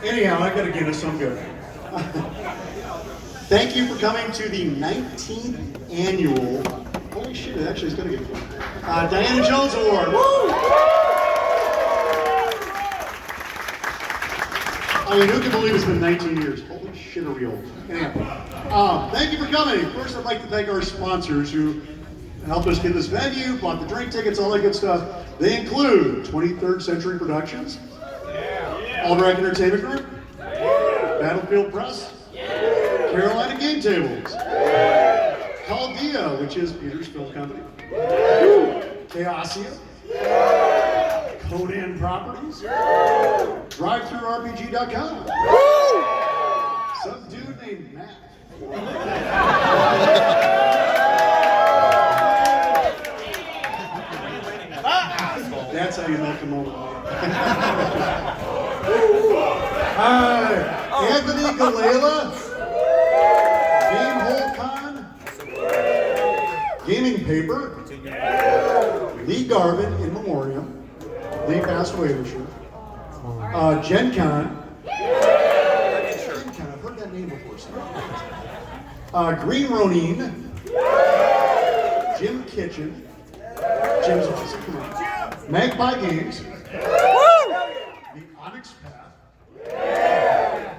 Anyhow, I gotta get us some good. Thank you for coming to the 19th annual, holy shit, it actually is gonna get fun, Diana Jones Award. Woo! I mean, who can believe it's been 19 years? Holy shit, are we old? Anyhow, thank you for coming. First, I'd like to thank our sponsors who helped us get this venue, bought the drink tickets, all that good stuff. They include 23rd Century Productions, Albrecht Entertainment Group, Battlefield Press, Carolina Game Tables, Chaldea, which is Peter's film company, Chaosia, Codan Properties, DriveThruRPG.com, some dude named Matt. That's how you milk a moment. Anthony Gallela, Game Holcon, Gaming Paper, Lee Garvin in memoriam. Lee passed away this year. Gen Con. I've heard that name before. Green Ronin, Jim Kitchen, Jim's awesome, come on. Magpie Games, The Onyx Path,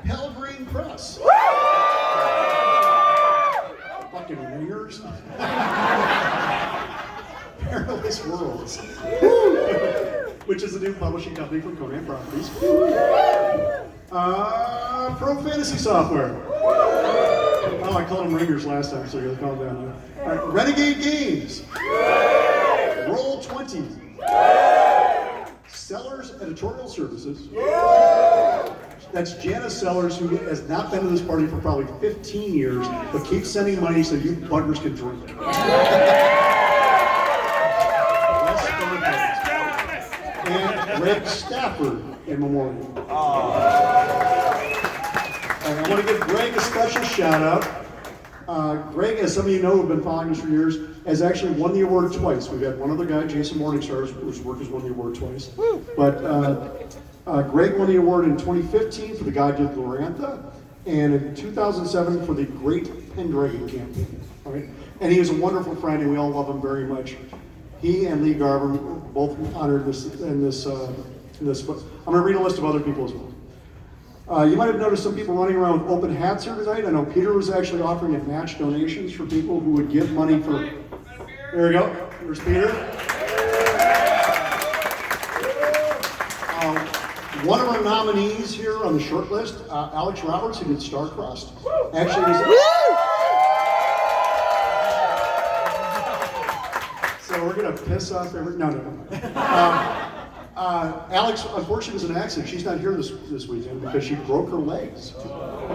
Pelgrane Press, fucking ringers, Perilous Worlds, which is a new publishing company from Codan Properties, Pro Fantasy Software. Oh, I called them ringers last time, so you're gonna calm down. All right, Renegade Games, Roll 20, Sellers Editorial Services. That's Janice Sellers, who has not been to this party for probably 15 years, but keeps sending money so you buggers can drink. And Greg Stafford in memoriam. And I want to give Greg a special shout out. Greg, as some of you know who have been following us for years, has actually won the award twice. We've had one other guy, Jason Morningstar, whose work has won the award twice. But Greg won the award in 2015 for the Guide to Glorantha, and in 2007 for the Great Pendragon campaign. All right? And he is a wonderful friend, and we all love him very much. He and Lee Garvin were both honored in this book. I'm going to read a list of other people as well. You might have noticed some people running around with open hats here tonight. I know Peter was actually offering to match donations for people who would give money for. There we go. There's Peter. One of our nominees here on the short list, Alex Roberts, who did Starcrossed, actually was. So we're gonna piss off every. No. Alex, unfortunately, was in an accident. She's not here this weekend because she broke her legs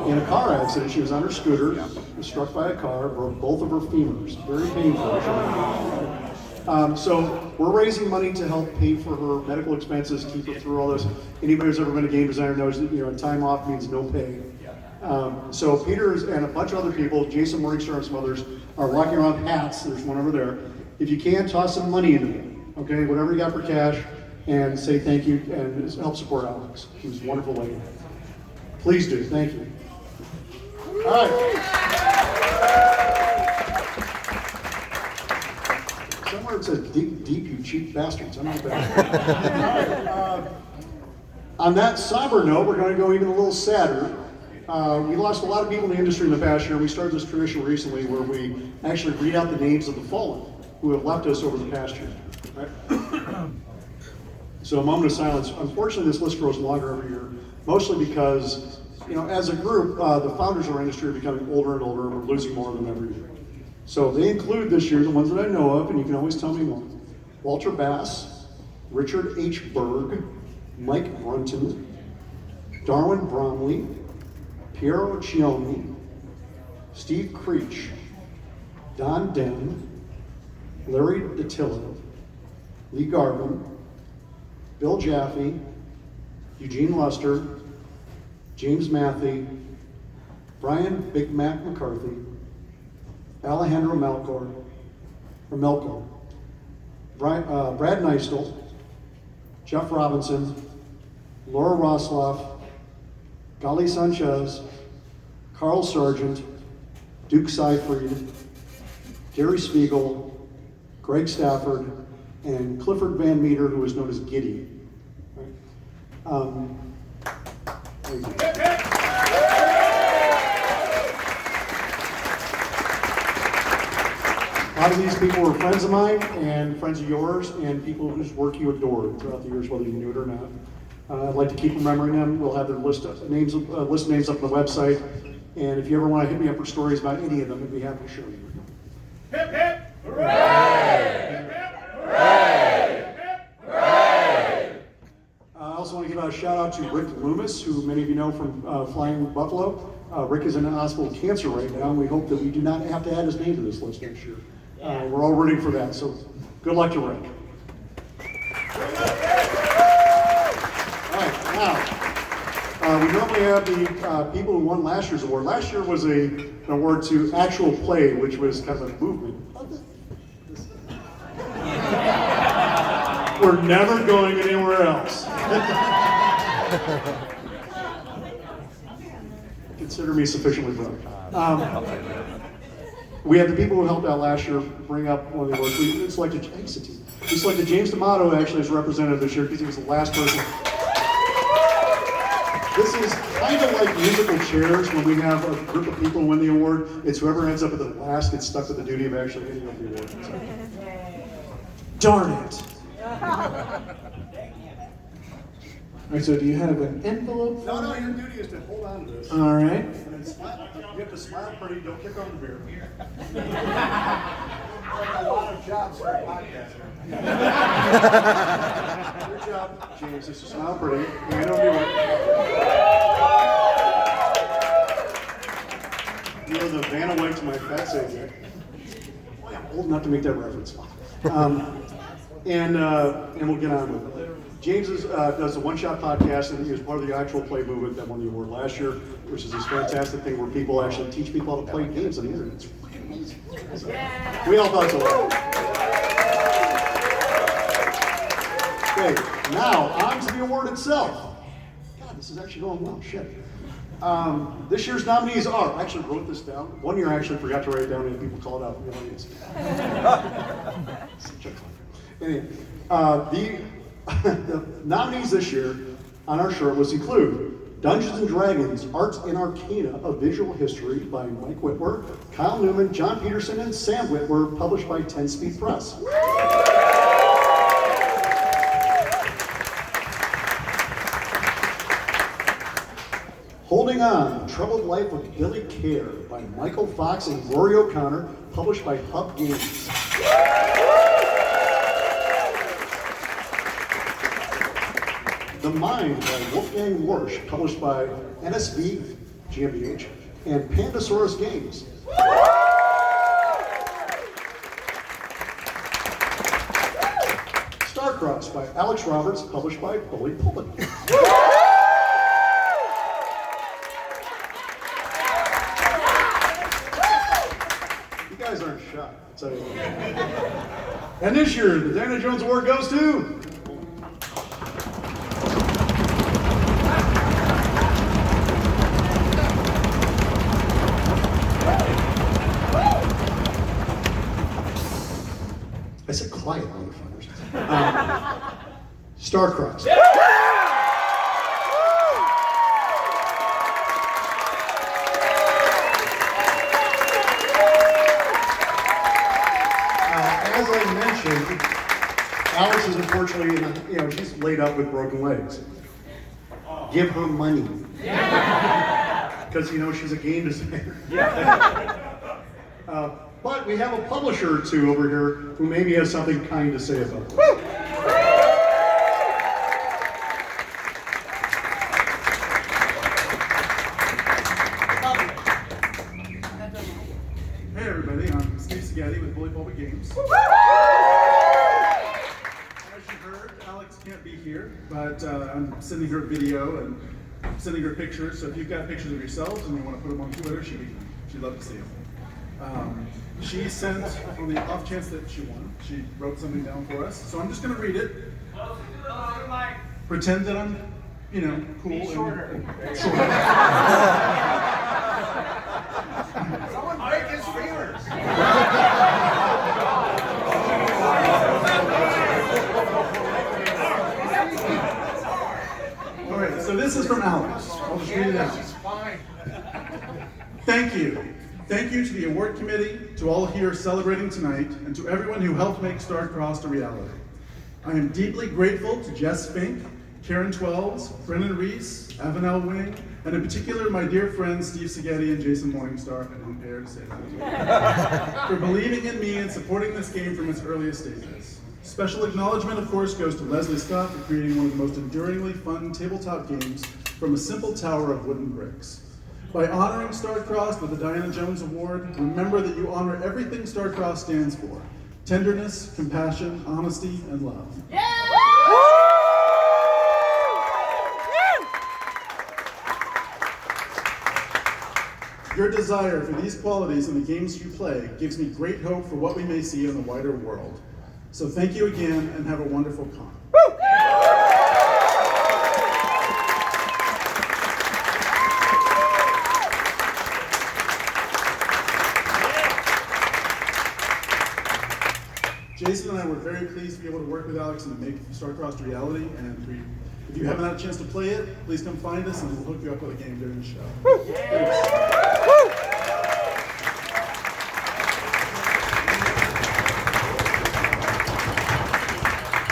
in a car accident. She was on her scooter, was struck by a car, broke both of her femurs. Very painful. So we're raising money to help pay for her medical expenses, keep her through all this. Anybody who's ever been a game designer knows that time off means no pay. So Peter and a bunch of other people, Jason Morningstar and some others, are walking around with hats. There's one over there. If you can, toss some money into it. Okay, whatever you got for cash, and say thank you and help support Alex. She's a wonderful lady. Please do. Thank you. All right. Somewhere it says dig deep, you cheap bastards. I'm not bad. All right. On that somber note, we're going to go even a little sadder. We lost a lot of people in the industry in the past year. We started this tradition recently where we actually read out the names of the fallen who have left us over the past year. Right? So a moment of silence. Unfortunately, this list grows longer every year, mostly because, as a group, the founders of our industry are becoming older and older, and we're losing more of them every year. So they include this year the ones that I know of, and you can always tell me more. Walter Bass, Richard H. Berg, Mike Brunton, Darwin Bromley, Piero Cioni, Steve Creech, Don Den, Larry Dattilo, Lee Garvin, Bill Jaffe, Eugene Luster, James Matthey, Brian Big Mac McCarthy, Alejandro Melko, Brad Neistel, Jeff Robinson, Laura Rosloff, Gali Sanchez, Carl Sargent, Duke Seifried, Gary Spiegel, Greg Stafford, and Clifford Van Meter, who is known as Giddy. Thank you. A lot of these people were friends of mine and friends of yours and people whose work you adored throughout the years, whether you knew it or not. I'd like to keep remembering them. We'll have their list of names up on the website. And if you ever want to hit me up for stories about any of them, I'd be happy to show you. Hip, hip, hooray! Hip, hip, hooray! Hip, hip, hooray! I also want to give a shout out to Rick Loomis, who many of you know from Flying Buffalo. Rick is in the hospital with cancer right now, and we hope that we do not have to add his name to this list next year. We're all rooting for that, so good luck to Rick. All right, now, we normally have the people who won last year's award. Last year was an award to actual play, which was kind of a movement. We're never going anywhere else. Consider me sufficiently broke. We have the people who helped out last year bring up one of the awards. We selected James D'Amato actually as representative this year because he was the last person. This is kind of like musical chairs when we have a group of people win the award. It's whoever ends up at the last gets stuck with the duty of actually hitting up the award. So. Darn it. All right, so do you have an envelope? No, your duty is to hold on to this. All right. And smile. You have to smile pretty, don't kick on the beer. A lot of jobs for a podcaster. Good job, James. Just smile pretty. Hand on your You know the Vanna White to my fat Savior. Boy, I'm old enough to make that reference. And we'll get on with it. James does the One Shot podcast, and he was part of the actual play movement that won the award last year, which is this fantastic thing where people actually teach people how to play games on the internet. It's fucking amazing. So, we all thought so. Okay, now on to the award itself. God, this is actually going well. Shit. This year's nominees are, I actually wrote this down. One year I actually forgot to write it down and people called out from the audience. Such a clever. Anyway, the nominees this year on our short list include Dungeons & Dragons, Art and Arcana, A Visual History by Mike Whitwer, Kyle Newman, John Peterson, and Sam Whitwer, published by 10 Speed Press. Holding On, The Troubled Life of Billy Care by Michael Fox and Rory O'Connor, published by Hub Games. The Mind by Wolfgang Warsch, published by NSV GmbH and Pandasaurus Games. Starcross by Alex Roberts, published by Bully Pulpit. You guys aren't shy, I'll tell you. And this year, the Dana Jones Award goes to I said quiet, motherfuckers. Starcross. As I mentioned, Alice is unfortunately, she's laid up with broken legs. Give her money. Because, she's a game designer. But we have a publisher or two over here who maybe has something kind to say about this. Hey everybody, I'm Steve Segatti with Bully Pulpit Games. As you heard, Alex can't be here, but I'm sending her video and sending her pictures. So if you've got pictures of yourselves and you want to put them on Twitter, she'd love to see them. She sent, on the off chance that she won, she wrote something down for us. So I'm just going to read it. Pretend that I'm you know, cool. Be and- shorter. Shorter. Someone break his feelers. All right, so this is from Alex. I'll just read it out. She's fine. Thank you. Thank you to the award committee, to all here celebrating tonight, and to everyone who helped make Star-Crossed a reality. I am deeply grateful to Jess Fink, Karen Twelves, Brennan Reese, Avanel Wing, and in particular my dear friends Steve Seghetti and Jason Morningstar, I didn't dare to say that, for believing in me and supporting this game from its earliest stages. Special acknowledgement, of course, goes to Leslie Scott for creating one of the most enduringly fun tabletop games from a simple tower of wooden bricks. By honoring Star-Crossed with the Diana Jones Award, remember that you honor everything Star-Crossed stands for: tenderness, compassion, honesty, and love. Your desire for these qualities in the games you play gives me great hope for what we may see in the wider world. So thank you again and have a wonderful con. Jason and I were very pleased to be able to work with Alex and to make Star-Crossed a reality. And if you haven't had a chance to play it, please come find us and we'll hook you up with a game during the show. Thanks.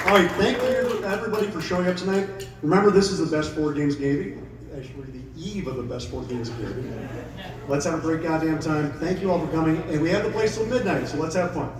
All right, thank you everybody for showing up tonight. Remember, this is the best board games gaming. Actually, the eve of the best board games gaming. Let's have a great goddamn time. Thank you all for coming, and we have the place till midnight, so let's have fun.